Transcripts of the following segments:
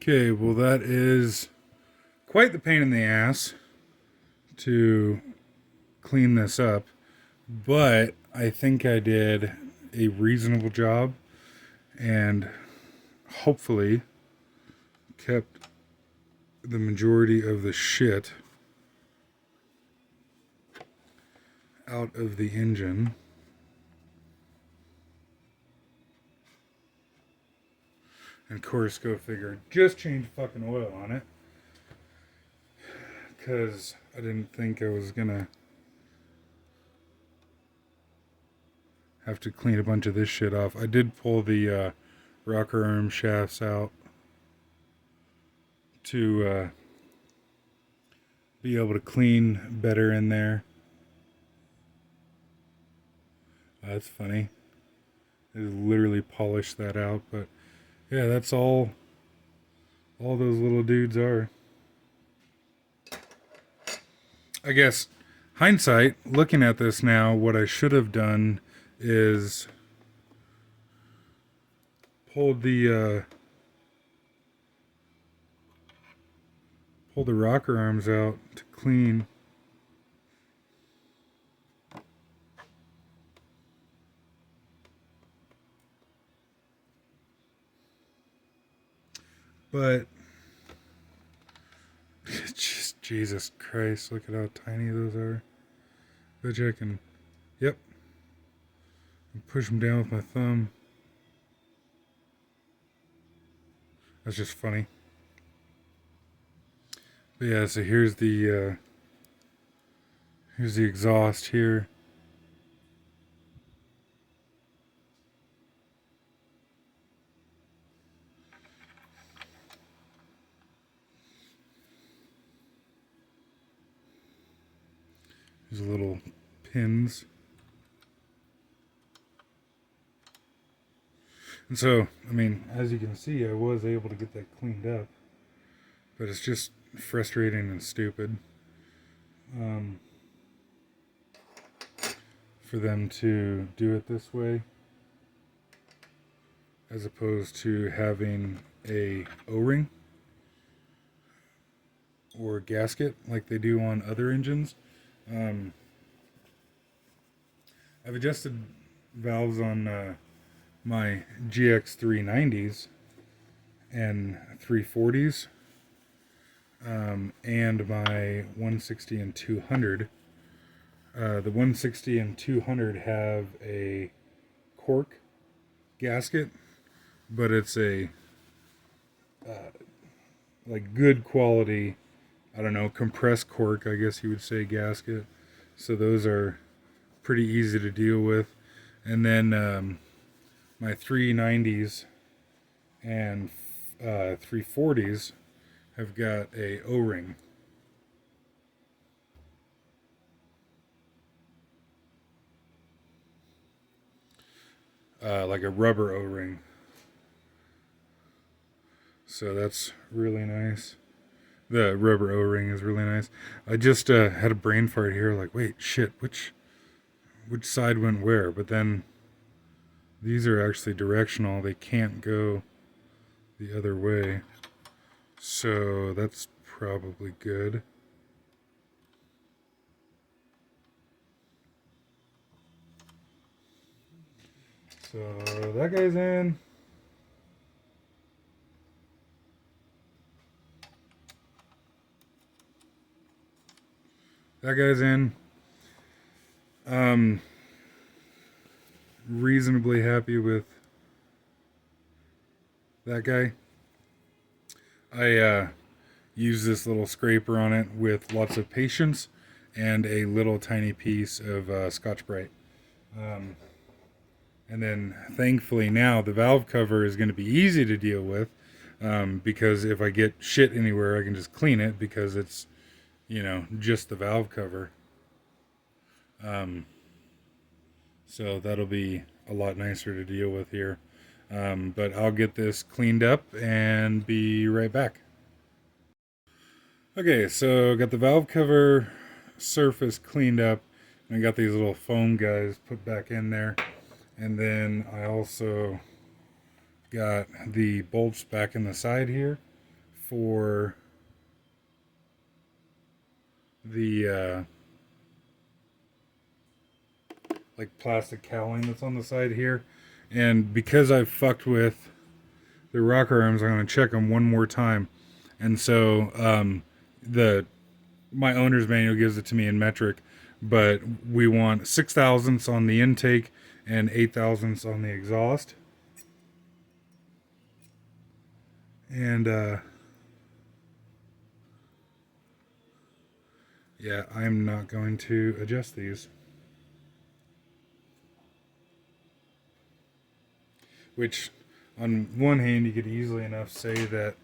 Okay, well, that is quite the pain in the ass to clean this up, but I think I did a reasonable job and hopefully kept the majority of the shit out of the engine. And of course, go figure, just change fucking oil on it. Because I didn't think I was gonna have to clean a bunch of this shit off. I did pull the rocker arm shafts out to be able to clean better in there. That's funny. I just literally polished that out, but yeah, that's all those little dudes are. I guess hindsight, looking at this now, what I should have done is pulled the rocker arms out to clean. But just Jesus Christ, look at how tiny those are. Bet you I can, yep, push them down with my thumb. That's just funny. But yeah, so here's the exhaust here. There's little pins. And so, I mean, as you can see, I was able to get that cleaned up. But it's just frustrating and stupid for them to do it this way, as opposed to having a O-ring or gasket like they do on other engines. I've adjusted valves on my GX 390s and 340s, and my 160 and 200. The 160 and 200 have a cork gasket, but it's a like good quality, I don't know, compressed cork, I guess you would say, gasket. So those are pretty easy to deal with. And then my 390s and 340s have got a O-ring. Like a rubber O-ring. So that's really nice. The rubber O-ring is really nice. I just had a brain fart here, like, wait, shit, which side went where? But then these are actually directional. They can't go the other way. So that's probably good. So that guy's in. That guy's in. Reasonably happy with that guy. I use this little scraper on it with lots of patience and a little tiny piece of Scotch-Brite. And then thankfully now the valve cover is going to be easy to deal with, because if I get shit anywhere, I can just clean it because it's, just the valve cover. So that'll be a lot nicer to deal with here. But I'll get this cleaned up and be right back. Okay, so got the valve cover surface cleaned up, and I got these little foam guys put back in there. And then I also got the bolts back in the side here. for the like plastic cowling that's on the side here. And because I've fucked with the rocker arms, I'm going to check them one more time. And so the my owner's manual gives it to me in metric, but we want 6 thousandths on the intake and 8 thousandths on the exhaust. And yeah, I'm not going to adjust these. Which, on one hand, you could easily enough say that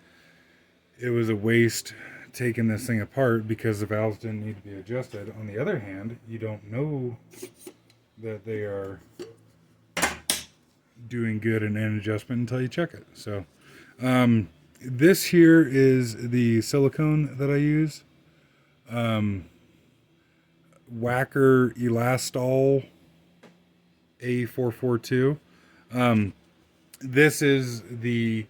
it was a waste taking this thing apart because the valves didn't need to be adjusted. On the other hand, you don't know that they are doing good in an adjustment until you check it. So, this here is the silicone that I use. Wacker Elastol A442. This is the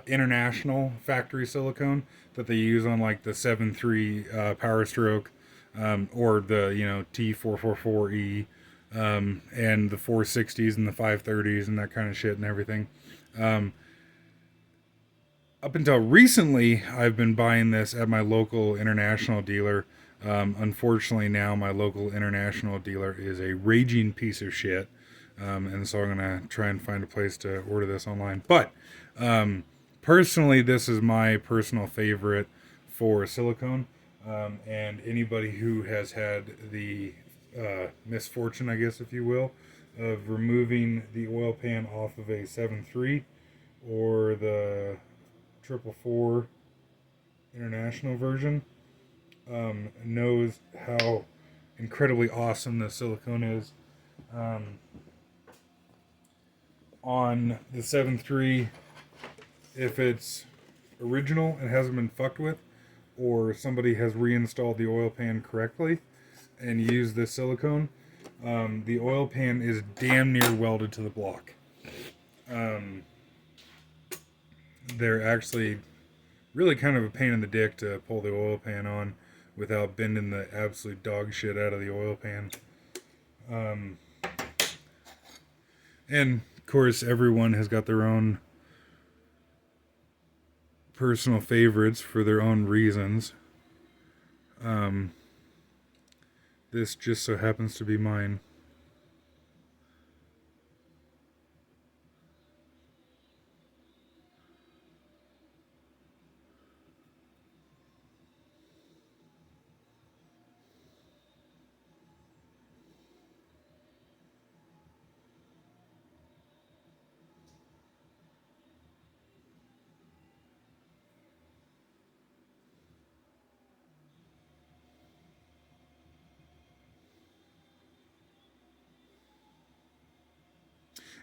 international factory silicone that they use on like the 7.3 Power Stroke, or the T444E, and the 460s and the 530s and that kind of shit and everything. Up until recently, I've been buying this at my local international dealer. Unfortunately, now my local international dealer is a raging piece of shit. And so I'm going to try and find a place to order this online. But personally, this is my personal favorite for silicone. And anybody who has had the misfortune, I guess, if you will, of removing the oil pan off of a 7.3 or the 444 international version, knows how incredibly awesome the silicone is. On the 7.3, if it's original and hasn't been fucked with, or somebody has reinstalled the oil pan correctly and used this silicone, the oil pan is damn near welded to the block. They're actually really kind of a pain in the dick to pull the oil pan on without bending the absolute dog shit out of the oil pan. And of course, everyone has got their own personal favorites for their own reasons. This just so happens to be mine.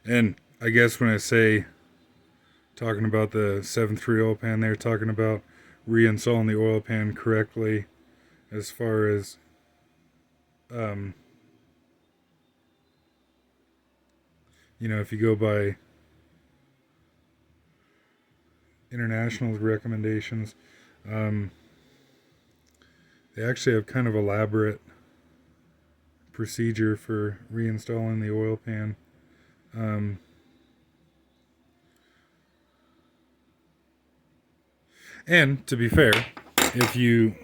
And I guess when I say talking about the 7.3 oil pan, they're talking about reinstalling the oil pan correctly as far as if you go by international recommendations, they actually have kind of elaborate procedure for reinstalling the oil pan. And to be fair, if you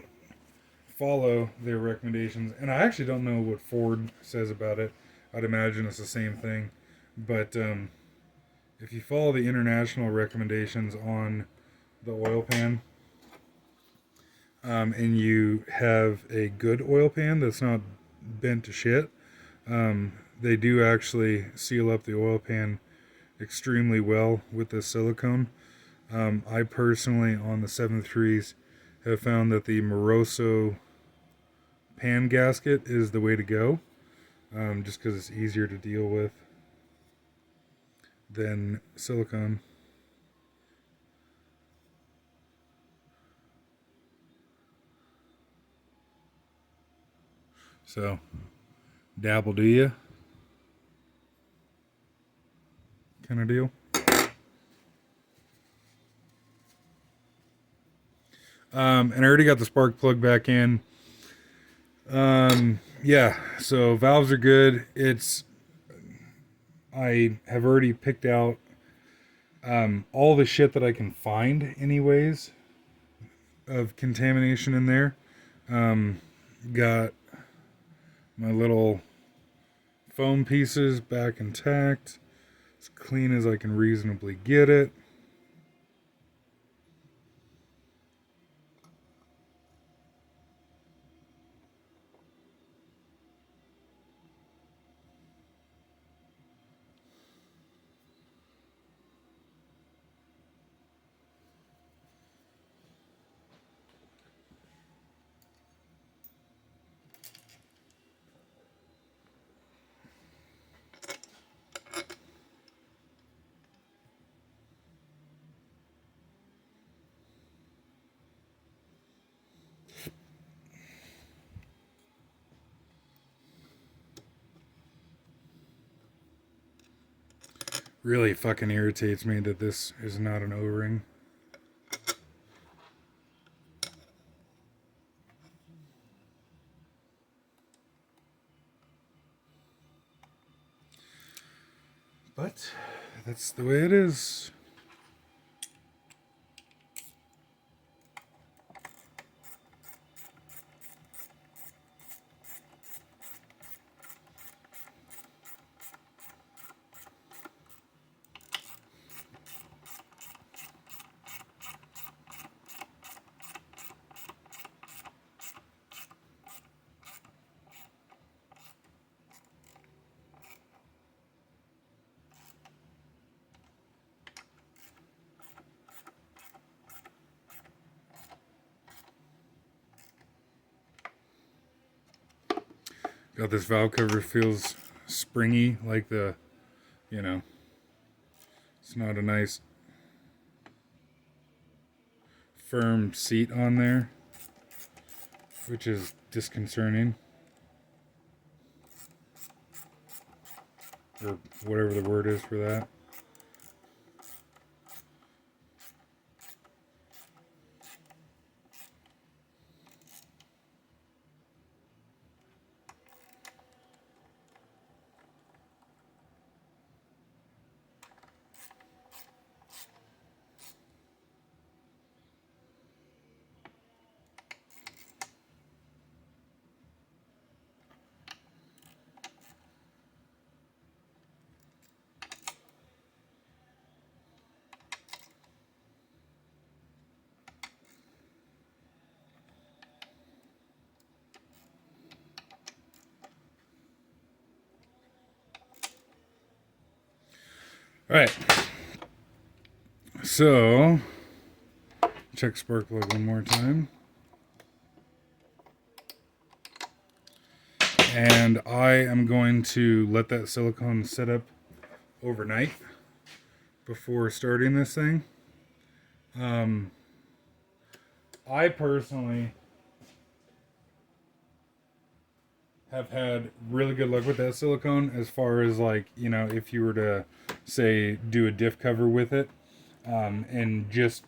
follow their recommendations, and I actually don't know what Ford says about it, I'd imagine it's the same thing, but if you follow the international recommendations on the oil pan, and you have a good oil pan that's not bent to shit, they do actually seal up the oil pan extremely well with the silicone. I personally, on the 7.3s, have found that the Moroso pan gasket is the way to go, just because it's easier to deal with than silicone. So, dabble do ya? Kind of deal. And I already got the spark plug back in. Yeah, so valves are good. I have already picked out all the shit that I can find, anyways, of contamination in there. Got my little foam pieces back intact, as clean as I can reasonably get it. Really fucking irritates me that this is not an O-ring. But that's the way it is. God, this valve cover feels springy, like it's not a nice firm seat on there, which is disconcerting. Or whatever the word is for that. All right. So, check spark plug one more time. And I am going to let that silicone set up overnight before starting this thing. I personally have had really good luck with that silicone as far as, like, if you were to, say, do a diff cover with it, and just,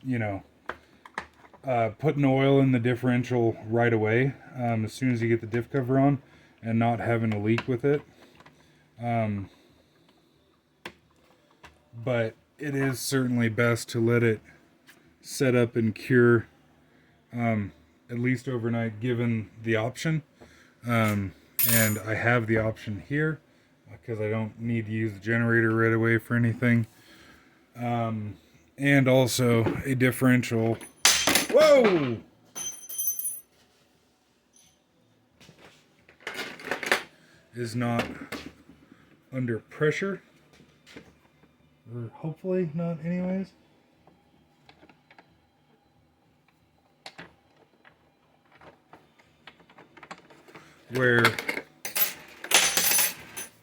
putting oil in the differential right away, as soon as you get the diff cover on, and not having a leak with it. But it is certainly best to let it set up and cure, at least overnight, given the option. And I have the option here because I don't need to use the generator right away for anything. And also a differential. Whoa! Is not under pressure. Or hopefully not, anyways. Where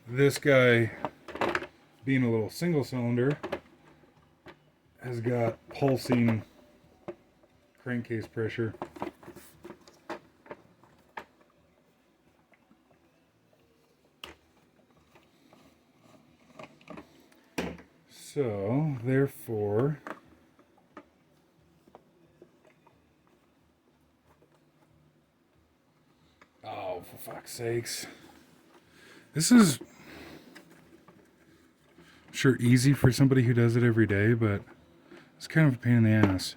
this guy, being a little single cylinder, has got pulsing crankcase pressure. So, therefore, for fuck's sakes. This is sure easy for somebody who does it every day, but it's kind of a pain in the ass.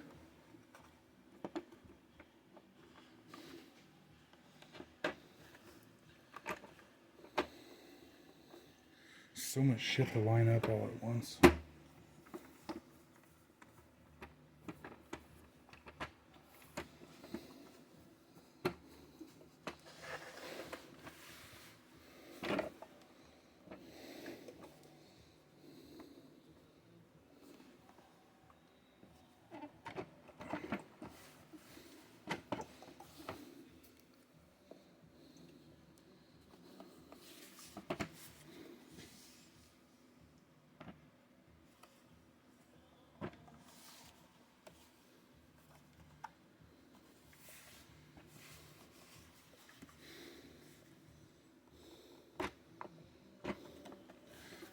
So much shit to line up all at once.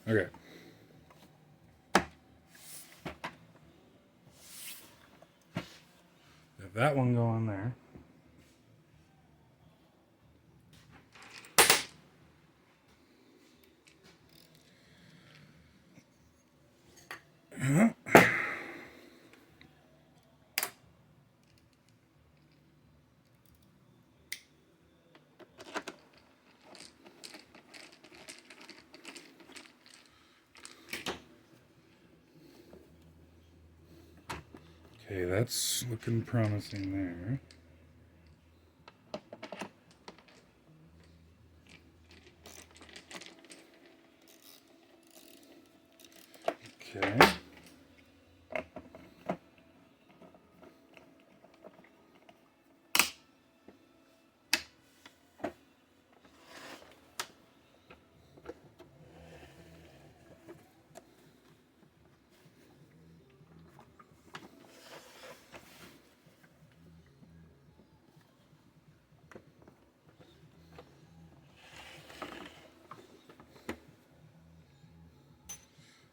Okay. Have that one go on there. Okay, that's looking promising there. Okay.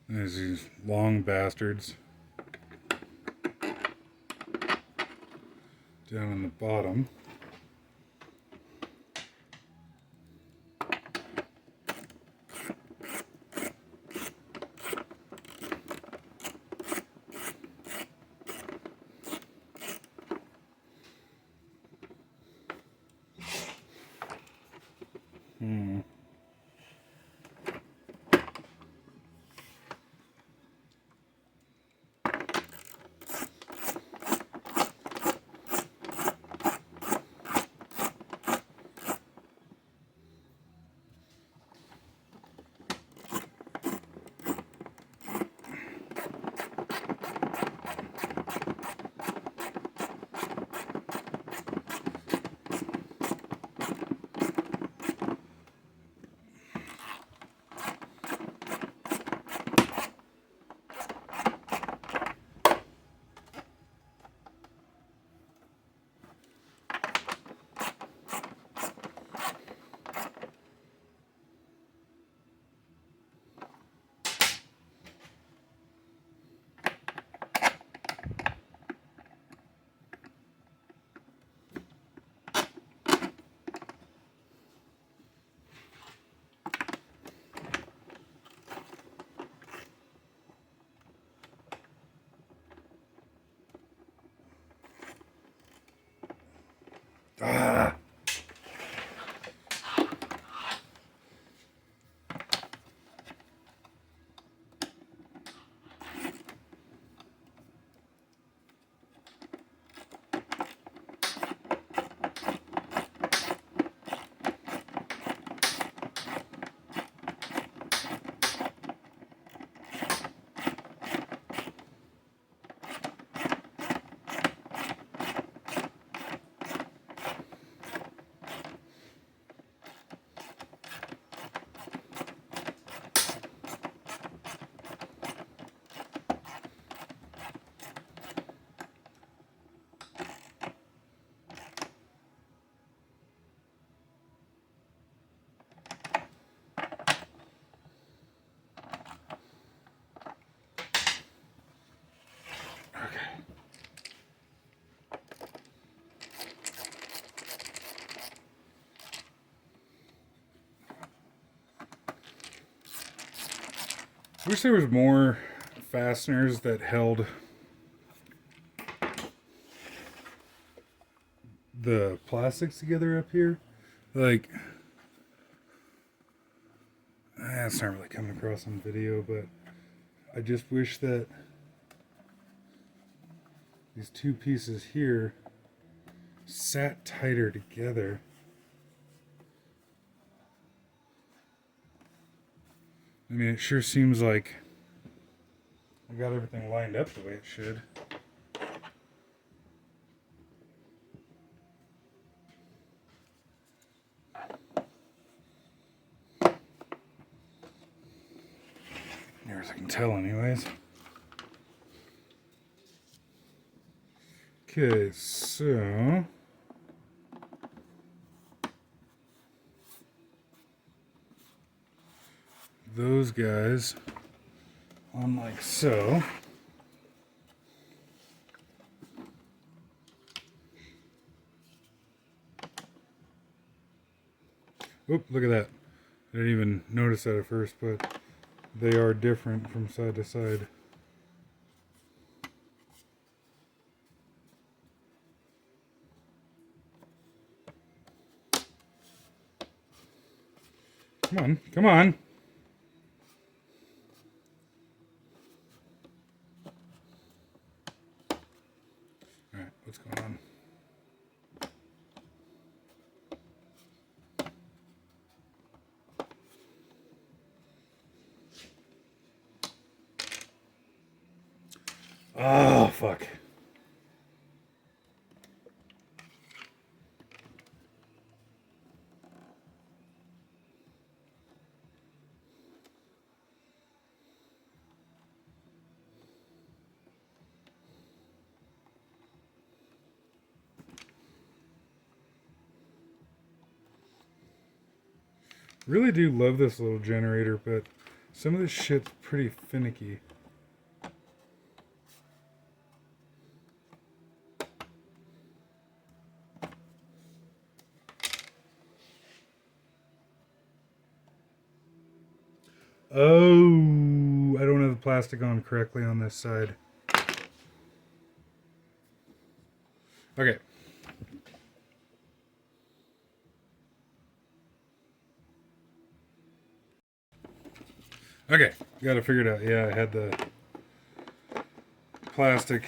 There's these long bastards down in the bottom. Ah! wish there was more fasteners that held the plastics together up here. Like, that's not really coming across on video, but I just wish that these two pieces here sat tighter together. I mean, it sure seems like I got everything lined up the way it should. Near as I can tell, anyways. Okay, so those guys on like so. Oop, look at that. I didn't even notice that at first, but they are different from side to side. Come on, come on. All right, what's going on? Oh, fuck. Really do love this little generator, but some of this shit's pretty finicky. Oh, I don't have the plastic on correctly on this side. Okay. Okay, got it figured out. Yeah, I had the plastic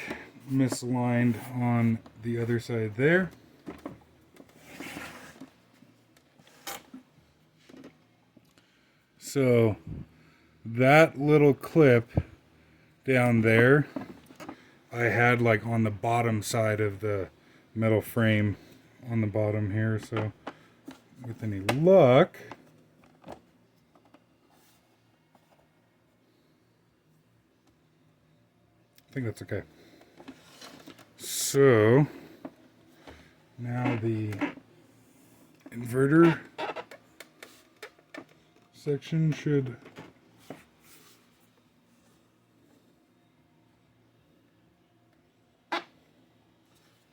misaligned on the other side there. So that little clip down there, I had like on the bottom side of the metal frame on the bottom here. So with any luck, I think that's okay. So now the inverter section should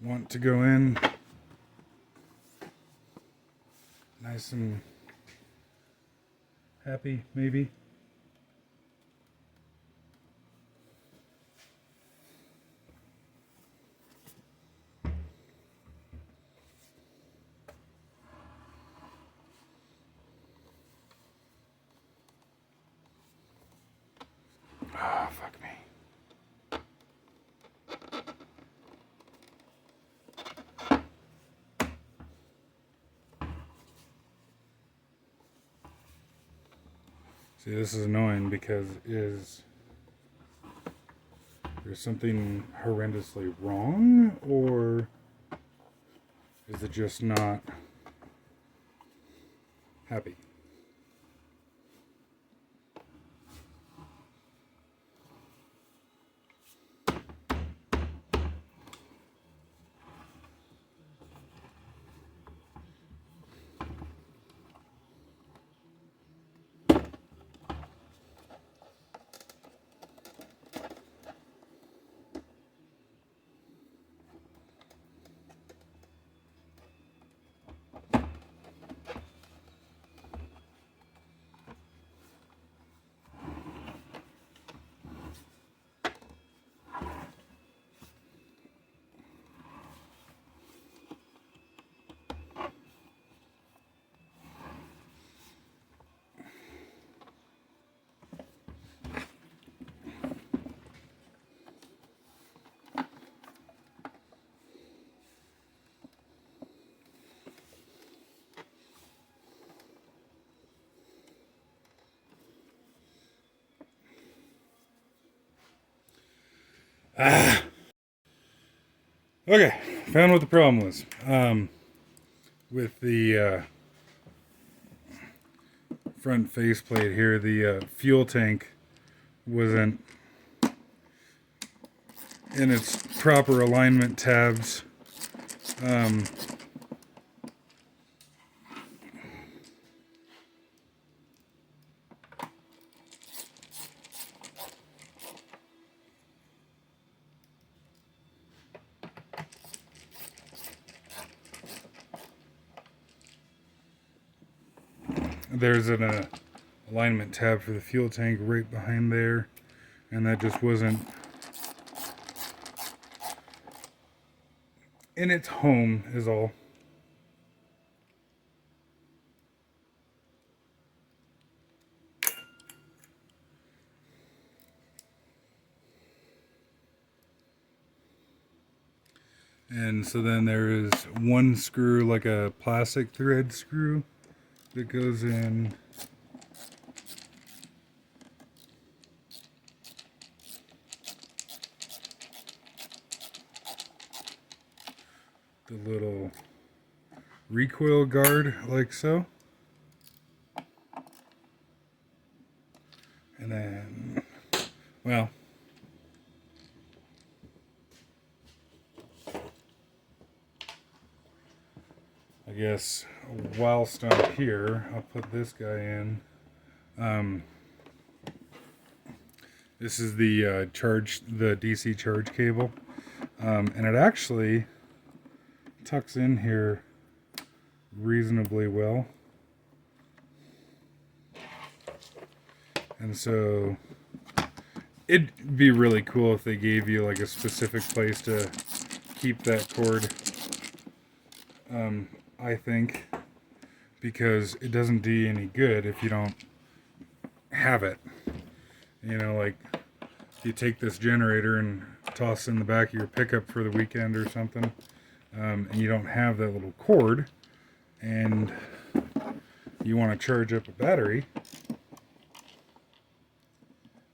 want to go in nice and happy, maybe. Ah, oh, fuck me. See, this is annoying because there's something horrendously wrong, or is it just not happy? Ah. Okay, found what the problem was. With the front faceplate here, the fuel tank wasn't in its proper alignment tabs. There's an alignment tab for the fuel tank right behind there, and that just wasn't in its home is all. And so then there is one screw, like a plastic thread screw, that goes in the little recoil guard, like so. And then, well, I guess whilst I'm here, I'll put this guy in. This is the the DC charge cable, and it actually tucks in here reasonably well. And so it'd be really cool if they gave you like a specific place to keep that cord. I think, because it doesn't do you any good if you don't have it. You know, like if you take this generator and toss it in the back of your pickup for the weekend or something, and you don't have that little cord, and you want to charge up a battery,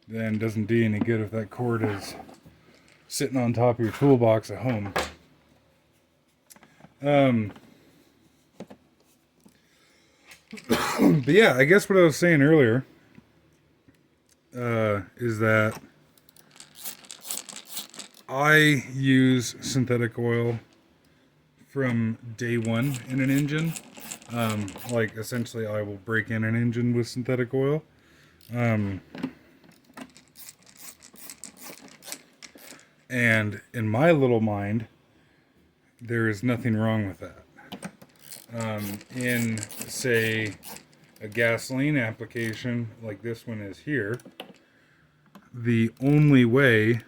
then it doesn't do you any good if that cord is sitting on top of your toolbox at home. But yeah, I guess what I was saying earlier is that I use synthetic oil from day one in an engine. Like essentially I will break in an engine with synthetic oil. And in my little mind, there is nothing wrong with that. In, say, a gasoline application like this one is here, the only way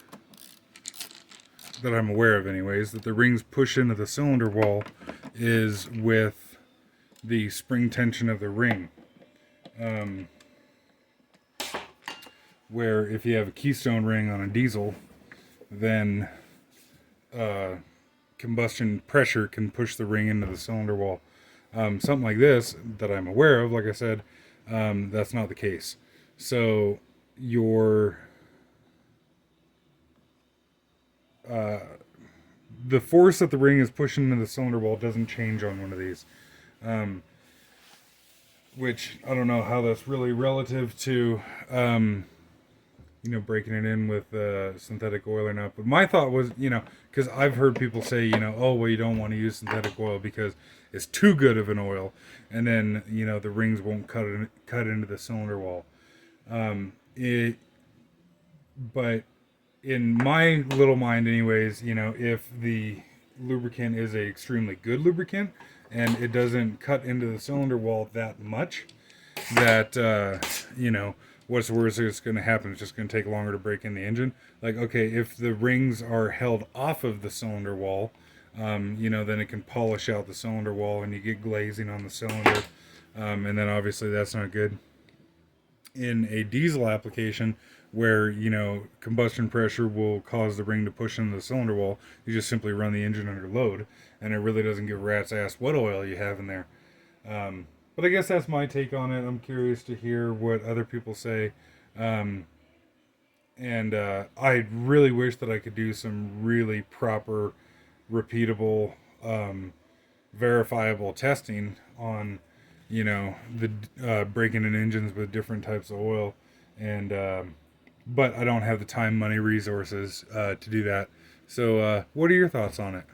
that I'm aware of anyways, that the rings push into the cylinder wall is with the spring tension of the ring. Where if you have a keystone ring on a diesel, then combustion pressure can push the ring into the cylinder wall. Something like this that I'm aware of, like I said, that's not the case. So your the force that the ring is pushing into the cylinder wall doesn't change on one of these. Which I don't know how that's really relative to breaking it in with synthetic oil or not. But my thought was, because I've heard people say, oh, well, you don't want to use synthetic oil because it's too good of an oil, and then, the rings won't cut into the cylinder wall. But in my little mind anyways, if the lubricant is a extremely good lubricant and it doesn't cut into the cylinder wall that much, that, what's the worst that's going to happen? It's just going to take longer to break in the engine. Like, okay, if the rings are held off of the cylinder wall, then it can polish out the cylinder wall and you get glazing on the cylinder. And then obviously that's not good. In a diesel application where, combustion pressure will cause the ring to push into the cylinder wall, you just simply run the engine under load and it really doesn't give a rat's ass what oil you have in there. But I guess that's my take on it. I'm curious to hear what other people say. And And I really wish that I could do some really proper, repeatable, verifiable testing on, the breaking in engines with different types of oil, and but I don't have the time, money, resources to do that. So, what are your thoughts on it?